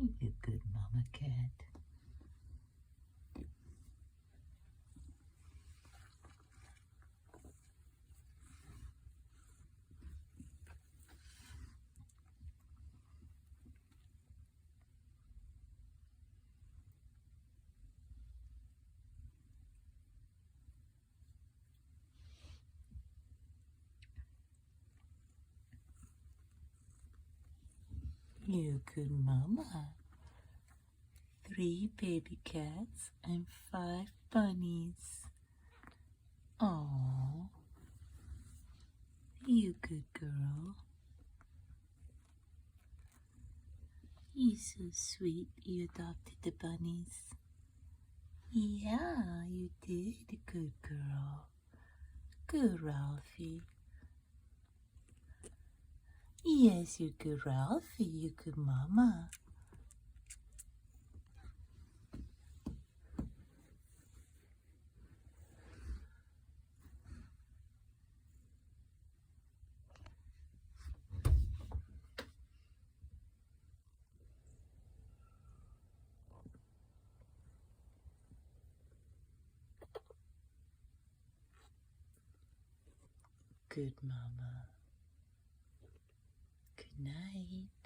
You good mama cat. You good mama. 3 baby cats and 5 bunnies. Oh, you good girl. You so sweet you adopted the bunnies. Yeah, you did, good girl. Good Ralphie. Yes, you good Ralphie, you good mama. Good mama. Good night.